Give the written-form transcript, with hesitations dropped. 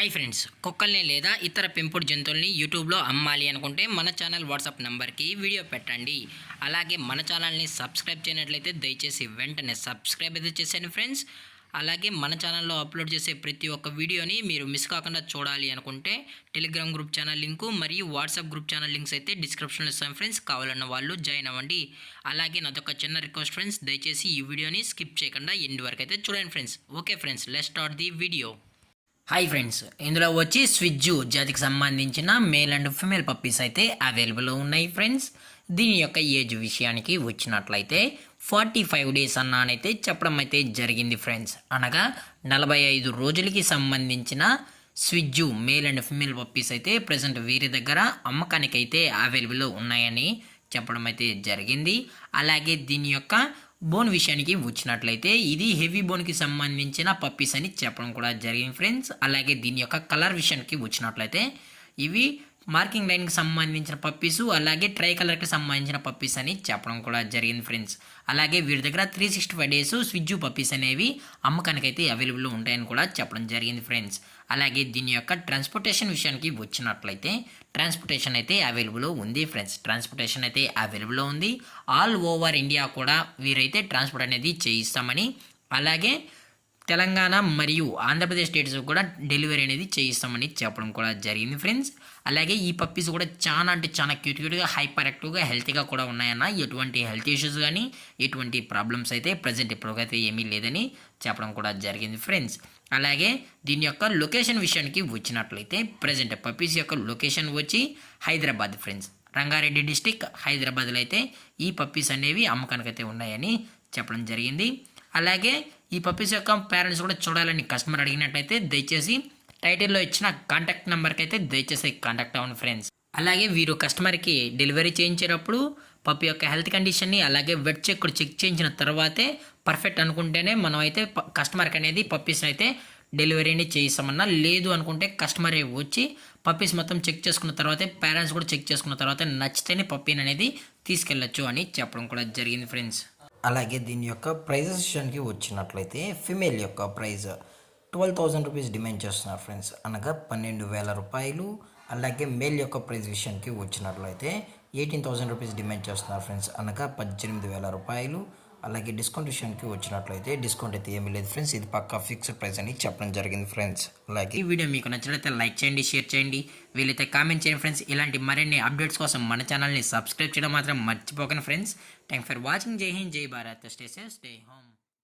Hi friends, కుక్కల్ని లేదా ఇతర పెంపుడు జంతువుల్ని యూట్యూబ్లో అమ్మాలి అనుకుంటే మన ఛానల్ వాట్సాప్ నెంబర్కి వీడియో పెట్టండి. అలాగే మన ఛానల్ని సబ్స్క్రైబ్ చేయనట్లయితే దయచేసి వెంటనే సబ్స్క్రైబ్ అయితే చేసేయండి ఫ్రెండ్స్. అలాగే మన ఛానల్లో అప్లోడ్ చేసే ప్రతి ఒక్క వీడియోని మీరు మిస్ కాకుండా చూడాలి అనుకుంటే టెలిగ్రామ్ గ్రూప్ ఛానల్ లింకు మరియు వాట్సాప్ గ్రూప్ ఛానల్ లింక్స్ అయితే డిస్క్రిప్షన్లో ఇస్తాను ఫ్రెండ్స్. కావాలన్న వాళ్ళు జాయిన్ అవ్వండి. అలాగే నాదొక చిన్న రిక్వెస్ట్ ఫ్రెండ్స్, దయచేసి ఈ వీడియోని స్కిప్ చేయకుండా ఎండ్ వరకు అయితే చూడండి friends. Okay friends, let's start the video. Hi friends, ఇందులో వచ్చి స్విజ్జు జాతికి సంబంధించిన మేల్ అండ్ ఫిమేల్ పప్పీస్ అయితే అవైలబుల్లో ఉన్నాయి ఫ్రెండ్స్. దీని యొక్క ఏజ్ విషయానికి వచ్చినట్లయితే 45 డేస్ అన్నానైతే చెప్పడం అయితే జరిగింది ఫ్రెండ్స్. అనగా 45 రోజులకి సంబంధించిన స్విజ్జు మేల్ అండ్ ఫిమేల్ పప్పీస్ అయితే ప్రజెంట్ వీరి దగ్గర అమ్మకానికి అయితే అవైలబుల్లో ఉన్నాయని చెప్పడం అయితే జరిగింది. అలాగే దీని యొక్క బోన్ విషయానికి వచ్చినట్లయితే ఇది హెవీ బోన్కి సంబంధించిన పప్పీస్ అని చెప్పడం కూడా జరిగింది ఫ్రెండ్స్. అలాగే దీని యొక్క కలర్ విషయానికి వచ్చినట్లయితే ఇవి మార్కింగ్ లైన్కి సంబంధించిన పప్పీసు, అలాగే ట్రై కలర్కి సంబంధించిన పప్పీస్ అని చెప్పడం కూడా జరిగింది ఫ్రెండ్స్. అలాగే వీరి దగ్గర 365 డేస్ స్విజ్జు పప్పీస్ అనేవి అమ్మకానికి అయితే అవైలబుల్లో ఉంటాయని కూడా చెప్పడం జరిగింది ఫ్రెండ్స్. అలాగే దీని యొక్క ట్రాన్స్పోర్టేషన్ విషయానికి వచ్చినట్లయితే ట్రాన్స్పోర్టేషన్ అయితే అవైలబుల్ ఉంది ఫ్రెండ్స్. ట్రాన్స్పోర్టేషన్ అయితే అవైలబుల్లో ఉంది. ఆల్ ఓవర్ ఇండియా కూడా వీరైతే ట్రాన్స్పోర్ట్ అనేది చేయిస్తామని, అలాగే తెలంగాణ మరియు ఆంధ్రప్రదేశ్ స్టేట్స్ కూడా డెలివరీ అనేది చేయిస్తామని చెప్పడం కూడా జరిగింది ఫ్రెండ్స్. అలాగే ఈ పప్పీస్ కూడా చాలా అంటే చాలా క్యూట్గా హైపర్ యాక్టివ్గా హెల్తీగా కూడా ఉన్నాయన్న. ఎటువంటి హెల్త్ ఇష్యూస్ కానీ ఎటువంటి ప్రాబ్లమ్స్ అయితే ప్రజెంట్ ఇప్పటికైతే ఏమీ లేదని చెప్పడం కూడా జరిగింది ఫ్రెండ్స్. అలాగే దీని యొక్క లొకేషన్ విషయానికి వచ్చినట్లయితే ప్రజెంట్ పప్పీస్ యొక్క లొకేషన్ వచ్చి హైదరాబాద్ ఫ్రెండ్స్. రంగారెడ్డి డిస్టిక్ హైదరాబాద్లో అయితే ఈ పప్పీస్ అనేవి అమ్మకానికి అయితే ఉన్నాయని చెప్పడం జరిగింది. అలాగే ఈ పప్పీస్ యొక్క పేరెంట్స్ కూడా చూడాలని కస్టమర్ అడిగినట్టయితే దయచేసి టైటిల్లో ఇచ్చిన కాంటాక్ట్ నెంబర్కి అయితే దయచేసి కాంటాక్ట్ అవ్వండి ఫ్రెండ్స్. అలాగే వీరు కస్టమర్కి డెలివరీ చేయించేటప్పుడు పప్పి యొక్క హెల్త్ కండిషన్ని అలాగే వెట్ చెక్ కూడా చెక్ చేయించిన తర్వాతే పర్ఫెక్ట్ అనుకుంటేనే మనం అయితే కస్టమర్కి అనేది పప్పీస్ని అయితే డెలివరీని చేయిస్తామన్నా. లేదు అనుకుంటే కస్టమరే వచ్చి పప్పీస్ మొత్తం చెక్ చేసుకున్న తర్వాతే పేరెంట్స్ కూడా చెక్ చేసుకున్న తర్వాత నచ్చితేనే పప్పీని అనేది తీసుకెళ్ళచ్చు అని చెప్పడం కూడా జరిగింది ఫ్రెండ్స్. అలాగే దీని యొక్క ప్రైజెస్ విషయానికి వచ్చినట్లయితే ఫిమేల్ యొక్క ప్రైజ్ 12,000 రూపీస్ డిమాండ్ చేస్తున్నారు ఫ్రెండ్స్, అనగా 12,000 రూపాయలు. అలాగే మేల్ యొక్క ప్రైజ్ విషయానికి వచ్చినట్లయితే 18,000 రూపీస్ డిమాండ్ చేస్తున్నారు ఫ్రెండ్స్, అనగా 18,000 రూపాయలు. అలాగే డిస్కౌంట్ విషయానికి వచ్చినట్లయితే డిస్కౌంట్ అయితే ఏమీ లేదు ఫ్రెండ్స్, ఇది పక్కా ఫిక్స్డ్ ప్రైస్ అని చెప్పడం జరిగింది ఫ్రెండ్స్. అలాగే ఈ వీడియో మీకు నచ్చినట్లయితే లైక్ చేయండి, షేర్ చేయండి, వీలైతే కామెంట్ చేయండి ఫ్రెండ్స్. ఇలాంటి మరిన్ని అప్డేట్స్ కోసం మన ఛానల్ని సబ్స్క్రైబ్ చేయడం మాత్రం మర్చిపోకండి ఫ్రెండ్స్. Thank for watching. జై హింద్, జై Bharat, stay safe, stay home.